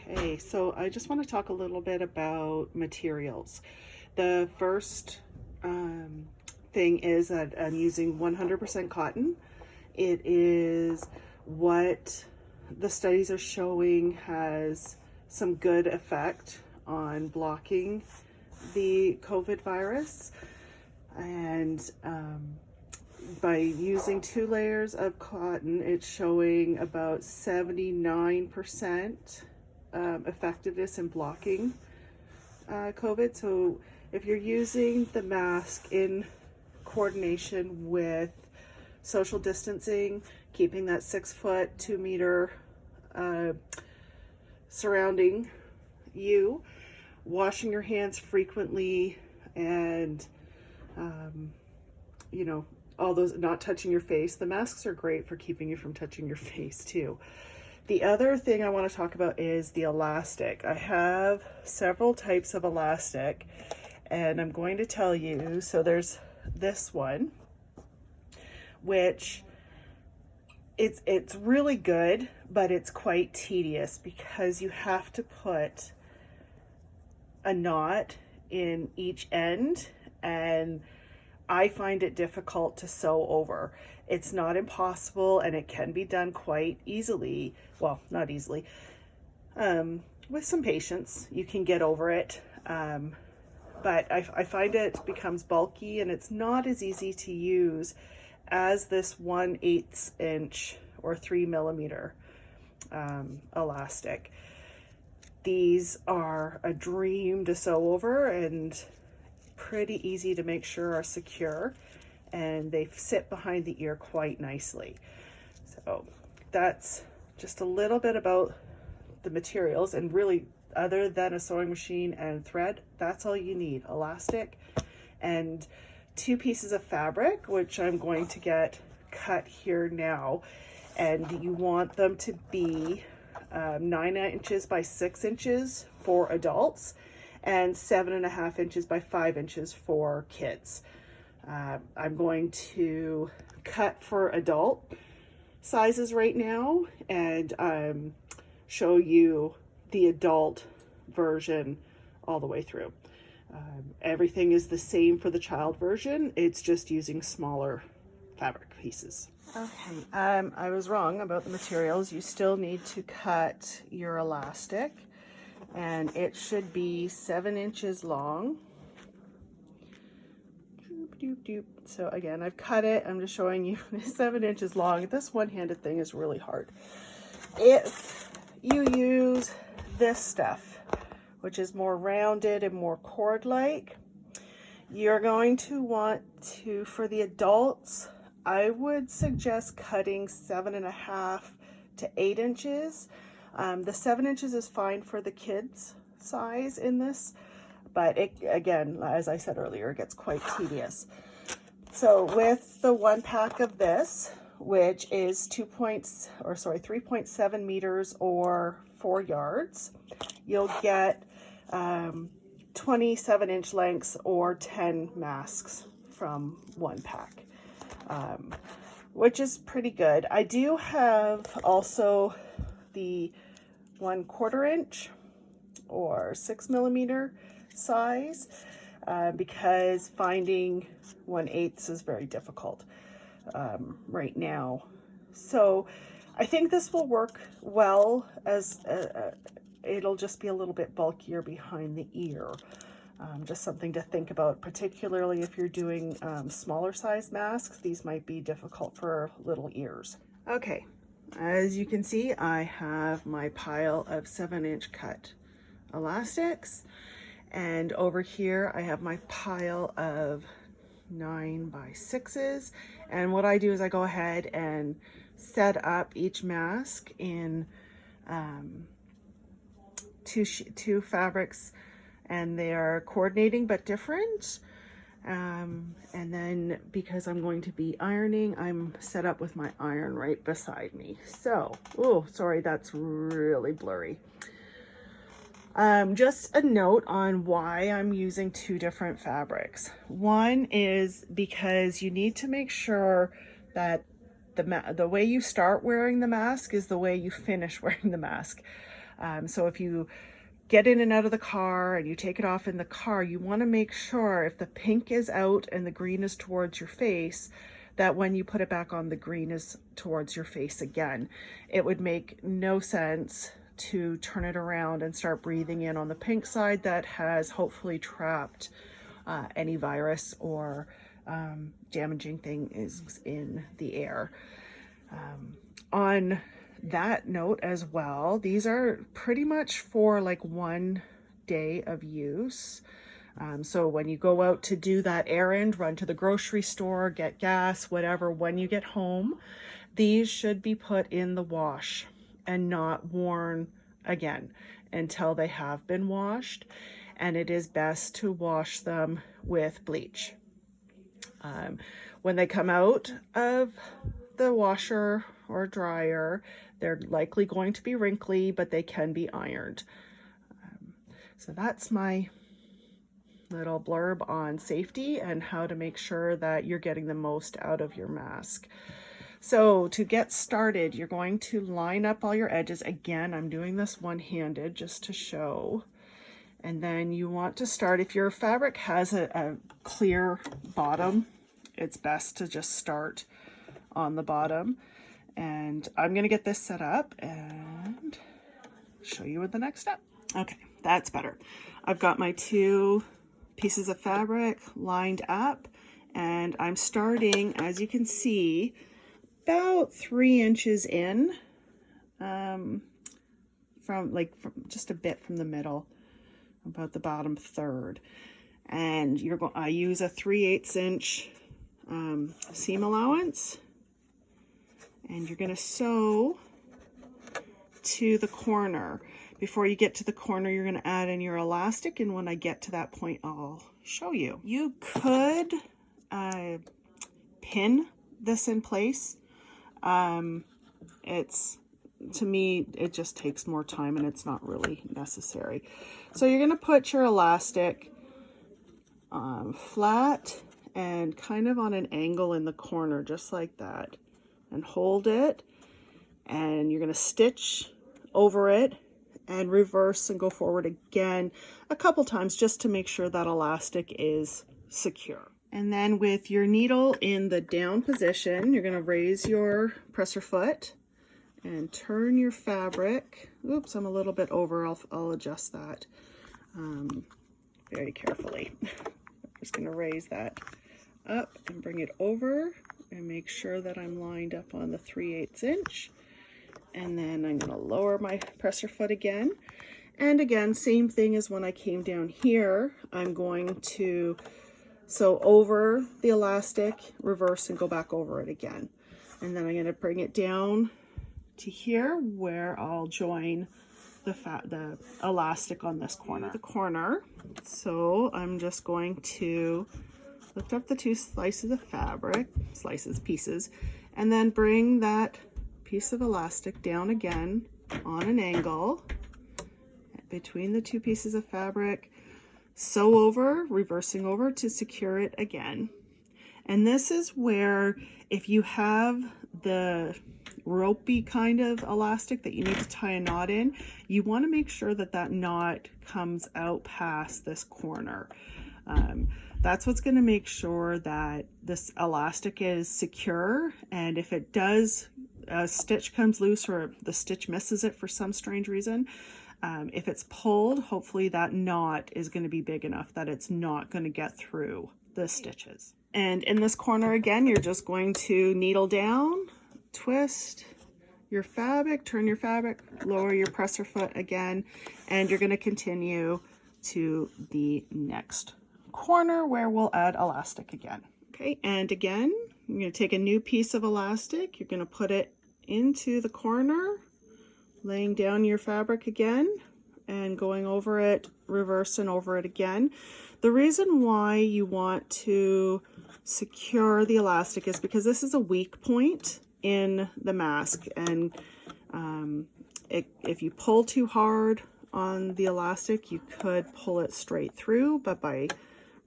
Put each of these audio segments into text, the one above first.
Okay, so I just want to talk a little bit about materials. The first thing is that I'm using 100% cotton. It is what the studies are showing has some good effect on blocking the COVID virus. And by using 2 layers of cotton, it's showing about 79% effectiveness in blocking COVID. So if you're using the mask in coordination with social distancing, keeping that 6 foot, 2 meter surrounding you, washing your hands frequently, and all those, not touching your face. The masks are great for keeping you from touching your face too. The other thing I want to talk about is the elastic. I have several types of elastic, and I'm going to tell you. So there's this one, which it's really good, but it's quite tedious because you have to put a knot in each end, and I find it difficult to sew over. It's not impossible, and it can be done quite easily. Well, not easily. With some patience, you can get over it. But I find it becomes bulky, and it's not as easy to use as this 1/8 inch or 3 millimeter elastic. These are a dream to sew over and pretty easy to make sure are secure, and they sit behind the ear quite nicely. So that's just a little bit about the materials, and really, other than a sewing machine and thread, that's all you need: elastic and 2 pieces of fabric, which I'm going to get cut here now. And you want them to be 9 inches by 6 inches for adults, and 7.5 inches by 5 inches for kids. I'm going to cut for adult sizes right now, and show you the adult version all the way through. Everything is the same for the child version. It's just using smaller fabric pieces. Okay, I was wrong about the materials. You still need to cut your elastic, and it should be 7 inches long. So again, I've cut it. I'm just showing you 7 inches long. This one-handed thing is really hard. If you use this stuff, which is more rounded and more cord-like, you're going to want to, for the adults, I would suggest cutting 7.5 to 8 inches. The 7 inches is fine for the kids size in this, but it, again, as I said earlier, it gets quite tedious. So with the 1 pack of this, which is 3.7 meters or 4 yards, you'll get 27 inch lengths or 10 masks from 1 pack, which is pretty good. I do have also the 1/4 inch or 6 millimeter size, because finding 1/8 is very difficult right now. So I think this will work well, as it'll just be a little bit bulkier behind the ear. Just something to think about, particularly if you're doing smaller size masks. These might be difficult for little ears. Okay, as you can see, I have my pile of 7-inch cut elastics, and over here I have my pile of 9 by 6s. And what I do is I go ahead and set up each mask in two fabrics, and they are coordinating but different. And then because I'm going to be ironing, I'm set up with my iron right beside me. So, oh, sorry, that's really blurry. Just a note on why I'm using 2 different fabrics. One is because you need to make sure that the way you start wearing the mask is the way you finish wearing the mask. So if you get in and out of the car and you take it off in the car, you want to make sure if the pink is out and the green is towards your face, that when you put it back on, the green is towards your face again. It would make no sense to turn it around and start breathing in on the pink side that has hopefully trapped any virus or damaging things in the air. On that note as well, these are pretty much for like 1 day of use. So when you go out to do that errand, run to the grocery store, get gas, whatever, when you get home, these should be put in the wash and not worn again until they have been washed. And it is best to wash them with bleach. When they come out of the washer or dryer, they're likely going to be wrinkly, but they can be ironed. So that's my little blurb on safety and how to make sure that you're getting the most out of your mask. So to get started, you're going to line up all your edges. Again, I'm doing this one-handed just to show. And then you want to start, if your fabric has a clear bottom, it's best to just start on the bottom. And I'm going to get this set up and show you with the next step. Okay, that's better. I've got my 2 pieces of fabric lined up, and I'm starting, as you can see, about 3 inches in, from just a bit from the middle, about the bottom third. And I use a 3/8 inch seam allowance, and you're going to sew to the corner. Before you get to the corner, you're going to add in your elastic, and when I get to that point, I'll show you. You could pin this in place. To me, it just takes more time and it's not really necessary. So you're going to put your elastic flat and kind of on an angle in the corner, just like that, and hold it, and you're going to stitch over it and reverse and go forward again a couple times just to make sure that elastic is secure. And then with your needle in the down position, you're going to raise your presser foot and turn your fabric. Oops, I'm a little bit over. I'll adjust that very carefully. I'm just going to raise that up and bring it over and make sure that I'm lined up on the 3/8 inch. And then I'm going to lower my presser foot again. And again, same thing as when I came down here. I'm going to sew over the elastic, reverse, and go back over it again. And then I'm going to bring it down to here where I'll join the elastic on this corner. So I'm just going to lift up the 2 slices of fabric, pieces, and then bring that piece of elastic down again on an angle between the 2 pieces of fabric, sew over, reversing over to secure it again. And this is where, if you have the ropey kind of elastic that you need to tie a knot in, you want to make sure that that knot comes out past this corner. That's what's going to make sure that this elastic is secure, and if it does, a stitch comes loose or the stitch misses it for some strange reason, if it's pulled, hopefully that knot is going to be big enough that it's not going to get through the stitches. And in this corner again, you're just going to needle down, twist your fabric, turn your fabric, lower your presser foot again, and you're going to continue to the next corner where we'll add elastic again. Okay, and again, you're going to take a new piece of elastic, you're going to put it into the corner, laying down your fabric again and going over it, reverse and over it again. The reason why you want to secure the elastic is because this is a weak point in the mask, and if you pull too hard on the elastic, you could pull it straight through, but by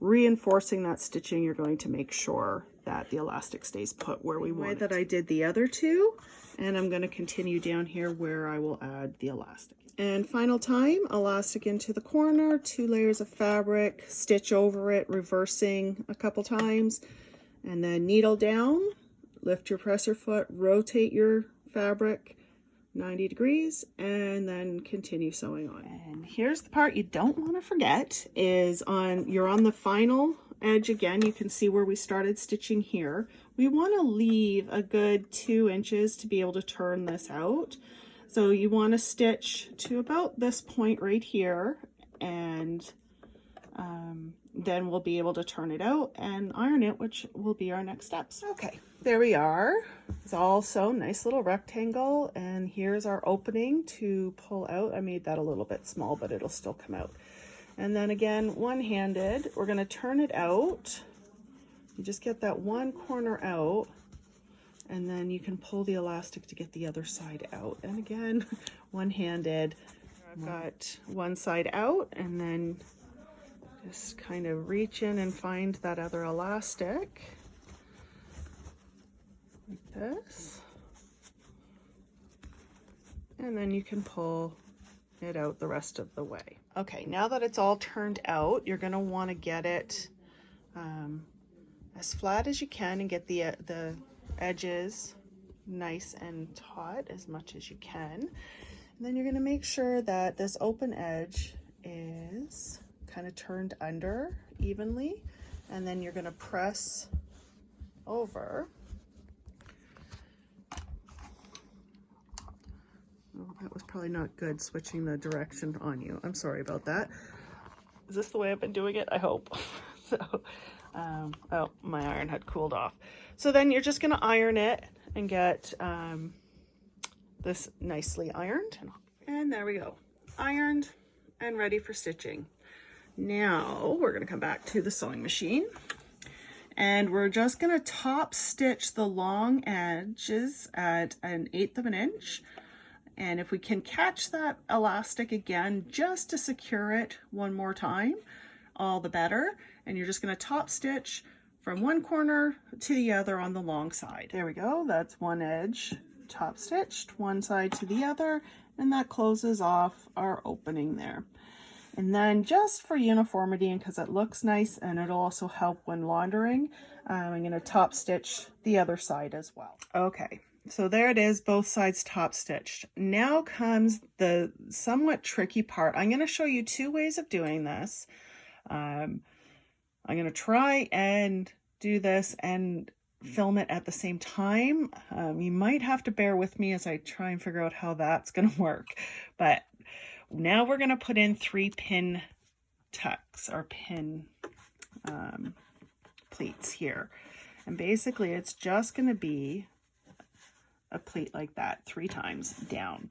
reinforcing that stitching, you're going to make sure that the elastic stays put where we want it. That I did the other 2, And I'm going to continue down here where I will add the elastic. And final time, elastic into the corner, 2 layers of fabric, stitch over it, reversing a couple times, and then needle down, lift your presser foot, rotate your fabric 90 degrees, and then continue sewing on. And here's the part you don't want to forget is you're on the final edge again. You can see where we started stitching here. We want to leave a good 2 inches to be able to turn this out. So you want to stitch to about this point right here, and then we'll be able to turn it out and iron it, which will be our next steps. Okay, there we are. It's all sewn, nice little rectangle, and here's our opening to pull out. I made that a little bit small, but it'll still come out. And then again, one-handed, we're going to turn it out. You just get that one corner out, and then you can pull the elastic to get the other side out. And again, one-handed. I've got one side out, and then just kind of reach in and find that other elastic, like this. And then you can pull it out the rest of the way. Okay, now that it's all turned out, you're gonna wanna get it as flat as you can and get the edges nice and taut as much as you can. And then you're going to make sure that this open edge is kind of turned under evenly, and then you're going to press over. Oh, that was probably not good switching the direction on you. I'm sorry about that. Is this the way I've been doing it? I hope. So, oh, my iron had cooled off. So then you're just going to iron it and get this nicely ironed. And there we go. Ironed and ready for stitching. Now we're going to come back to the sewing machine, and we're just going to top stitch the long edges at 1/8 of an inch. And if we can catch that elastic again, just to secure it one more time, all the better. And you're just going to top stitch from one corner to the other on the long side. There we go. That's one edge top stitched, one side to the other, and that closes off our opening there. And then just for uniformity and because it looks nice and it'll also help when laundering, I'm going to top stitch the other side as well. Okay. So there it is, both sides top stitched. Now comes the somewhat tricky part. I'm going to show you 2 ways of doing this. I'm going to try and do this and film it at the same time. You might have to bear with me as I try and figure out how that's going to work. But now we're going to put in 3 pin tucks or pin pleats here. And basically it's just going to be a pleat like that 3 times down.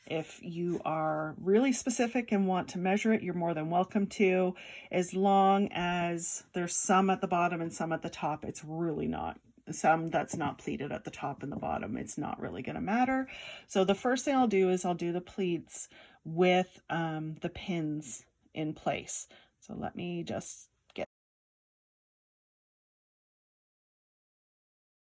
If you are really specific and want to measure it, you're more than welcome to, as long as there's some at the bottom and some at the top. It's really not, some that's not pleated at the top and the bottom, it's not really going to matter. So the first thing I'll do is I'll do the pleats with the pins in place. So let me just